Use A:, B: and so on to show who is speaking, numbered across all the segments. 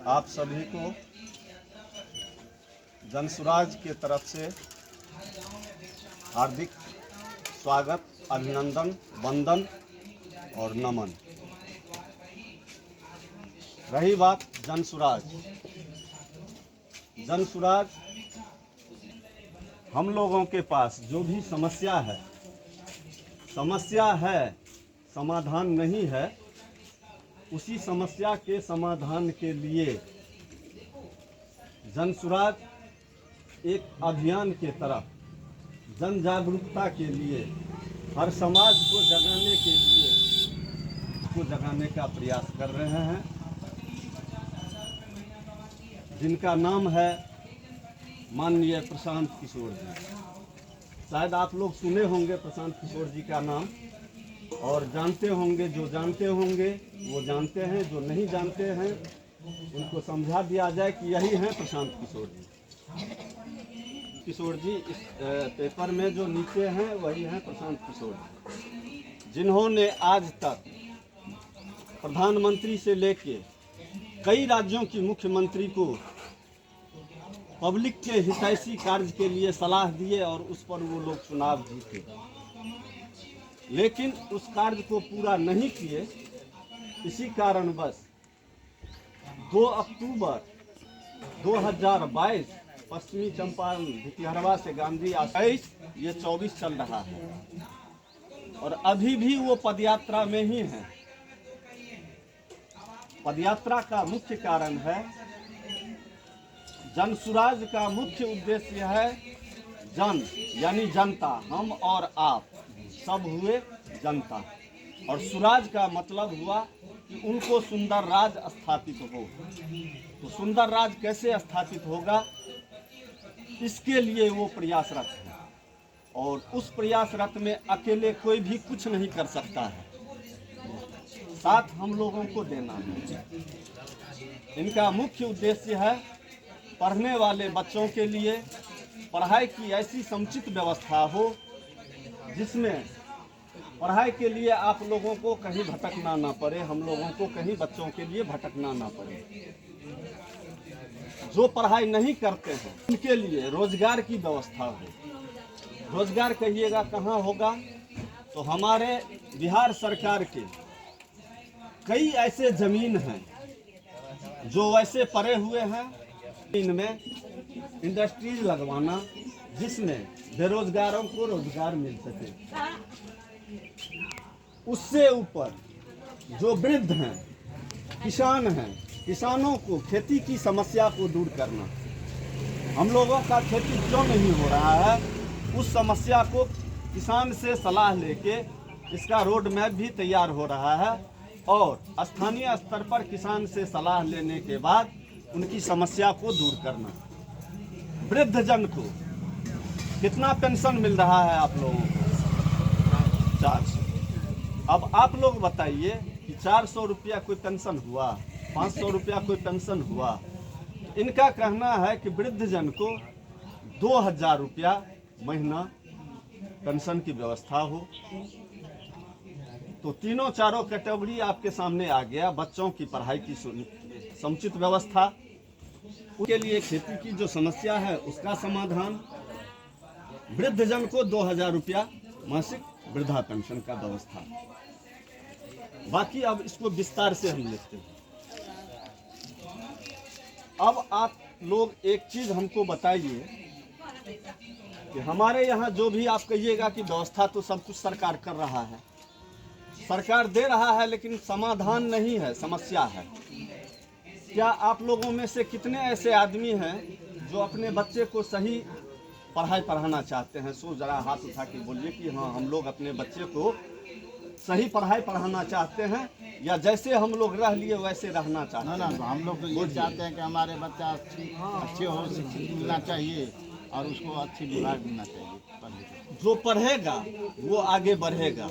A: आप सभी को जनसुराज के तरफ से हार्दिक स्वागत, अभिनंदन, वंदन और नमन। रही बात जनसुराज, हम लोगों के पास जो भी समस्या है, समाधान नहीं है, उसी समस्या के समाधान के लिए जनसुराज एक अभियान के तरफ जन जागरूकता के लिए हर समाज को जगाने के लिए उसको जगाने का प्रयास कर रहे हैं, जिनका नाम है माननीय प्रशांत किशोर जी। शायद आप लोग सुने होंगे प्रशांत किशोर जी का नाम और जानते होंगे, जो जानते होंगे वो जानते हैं, जो नहीं जानते हैं उनको समझा दिया जाए कि यही हैं प्रशांत किशोर जी। किशोर जी इस पेपर में जो नीचे हैं वही हैं प्रशांत किशोर जी, जिन्होंने आज तक प्रधानमंत्री से लेके कई राज्यों की मुख्यमंत्री को पब्लिक के हितैषी कार्य के लिए सलाह दिए और उस पर वो लोग चुनाव जीते, लेकिन उस कार्य को पूरा नहीं किए। इसी कारणवश 2 अक्टूबर 2022 पश्चिमी चंपारण भितिहरवा से गांधी 28 ये 24 चल रहा है और अभी भी वो पदयात्रा में ही हैं। पदयात्रा का मुख्य कारण है, जनसुराज का मुख्य उद्देश्य है जन यानी जनता, हम और आप सब हुए जनता, और सुराज का मतलब हुआ कि उनको सुंदर राज स्थापित हो। तो सुंदर राज कैसे स्थापित होगा, इसके लिए वो प्रयासरत है और उस प्रयासरत में अकेले कोई भी कुछ नहीं कर सकता है, साथ हम लोगों को देना है। इनका मुख्य उद्देश्य है पढ़ने वाले बच्चों के लिए पढ़ाई की ऐसी समुचित व्यवस्था हो जिसमें पढ़ाई के लिए आप लोगों को कहीं भटकना ना पड़े, हम लोगों को कहीं बच्चों के लिए भटकना ना पड़े। जो पढ़ाई नहीं करते हैं उनके लिए रोजगार की व्यवस्था हो। रोजगार कहिएगा कहाँ होगा, तो हमारे बिहार सरकार के कई ऐसे जमीन हैं जो वैसे पड़े हुए हैं, इनमें इंडस्ट्रीज लगवाना जिसमें बेरोजगारों को रोजगार मिल सके। उससे ऊपर जो वृद्ध हैं, किसान हैं, किसानों को खेती की समस्या को दूर करना। हम लोगों का खेती क्यों नहीं हो रहा है, उस समस्या को किसान से सलाह लेके इसका रोड मैप भी तैयार हो रहा है और स्थानीय स्तर पर किसान से सलाह लेने के बाद उनकी समस्या को दूर करना। वृद्ध जन को कितना पेंशन मिल रहा है आप लोगों को? 400। अब आप लोग बताइए कि 400 रुपया कोई पेंशन हुआ, 500 रुपया कोई पेंशन हुआ? इनका कहना है कि वृद्ध जन को 2000 रुपया महीना पेंशन की व्यवस्था हो। तो तीनों चारों कैटेगरी आपके सामने आ गया। बच्चों की पढ़ाई की समुचित व्यवस्था, उसके लिए खेती की जो समस्या है उसका समाधान, वृद्ध जन को 2000 रुपया मासिक वृद्धा पेंशन का व्यवस्था। बाकी अब इसको विस्तार से हम लिखते हैं। अब आप लोग एक चीज हमको बताइए कि हमारे यहाँ जो भी आप कहिएगा कि व्यवस्था तो सब कुछ सरकार कर रहा है, सरकार दे रहा है, लेकिन समाधान नहीं है, समस्या है। क्या आप लोगों में से कितने ऐसे आदमी हैं जो अपने बच्चे को सही पढ़ाई पढ़ाना चाहते हैं? सो जरा हाथ उठा के बोलिए कि हाँ, हम लोग अपने बच्चे को सही पढ़ाई पढ़ाना चाहते हैं, या जैसे हम लोग रह लिए वैसे रहना चाहते हैं।
B: ना, हम लोग तो ये चाहते हैं कि हमारे बच्चा अच्छे हो, शिक्षित मिलना चाहिए और उसको अच्छी विभाग मिलना चाहिए।
A: जो पढ़ेगा वो आगे बढ़ेगा।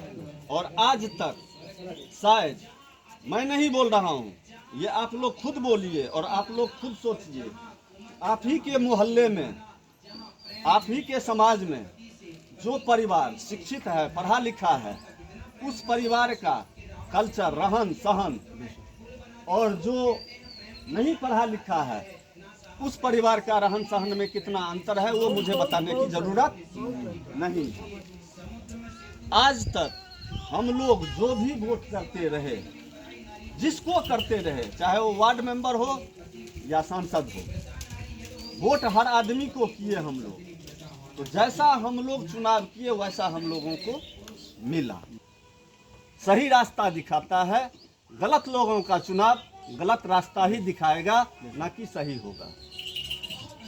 A: और आज तक शायद, मैं नहीं बोल रहा हूँ, ये आप लोग खुद बोलिए और आप लोग खुद सोचिए आप ही के मोहल्ले में, आप ही के समाज में जो परिवार शिक्षित है, पढ़ा लिखा है, उस परिवार का कल्चर, रहन सहन, और जो नहीं पढ़ा लिखा है उस परिवार का रहन सहन में कितना अंतर है वो मुझे बताने की जरूरत नहीं है। आज तक हम लोग जो भी वोट करते रहे, जिसको करते रहे, चाहे वो वार्ड मेंबर हो या सांसद हो, वोट हर आदमी को किए हम लोग। तो जैसा हम लोग चुनाव किए वैसा हम लोगों को मिला। सही रास्ता दिखाता है, गलत लोगों का चुनाव गलत रास्ता ही दिखाएगा, ना कि सही होगा।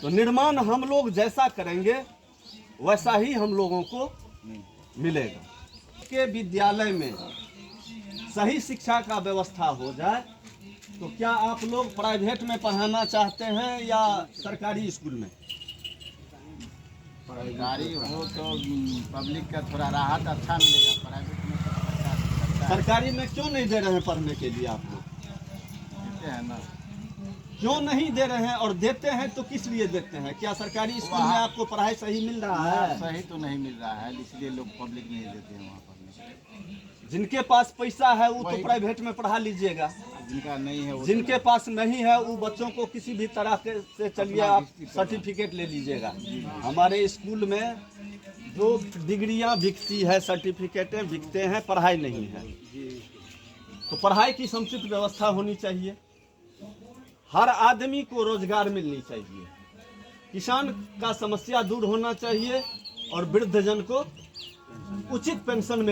A: तो निर्माण हम लोग जैसा करेंगे वैसा ही हम लोगों को मिलेगा। के विद्यालय में सही शिक्षा का व्यवस्था हो जाए तो क्या आप लोग प्राइवेट में पढ़ाना चाहते हैं या सरकारी स्कूल में?
B: सरकारी हो तो पब्लिक का थोड़ा राहत अच्छा मिलेगा। प्राइवेट में तो सरकार
A: सरकारी में क्यों नहीं दे रहे हैं पढ़ने के लिए आप लोग?
B: देते हैं ना।
A: क्यों नहीं दे रहे हैं, और देते हैं तो किस लिए देते हैं? क्या सरकारी स्कूल में आपको पढ़ाई सही मिल रहा है?
B: सही तो नहीं मिल रहा है, इसलिए लोग पब्लिक नहीं देते हैं वहाँ पढ़ने के लिए।
A: जिनके पास पैसा है वो तो प्राइवेट में पढ़ा लीजिएगा,
B: जिनका नहीं है वो
A: जिनके पास नहीं है वो बच्चों को किसी भी तरह के से चलिए आप सर्टिफिकेट ले लीजिएगा। हमारे स्कूल में जो डिग्रियां बिकती है, सर्टिफिकेटें बिकते हैं, पढ़ाई नहीं है। तो पढ़ाई की समुचित व्यवस्था होनी चाहिए, हर आदमी को रोजगार मिलनी चाहिए, किसान का समस्या दूर होना चाहिए और वृद्धजन को उचित पेंशन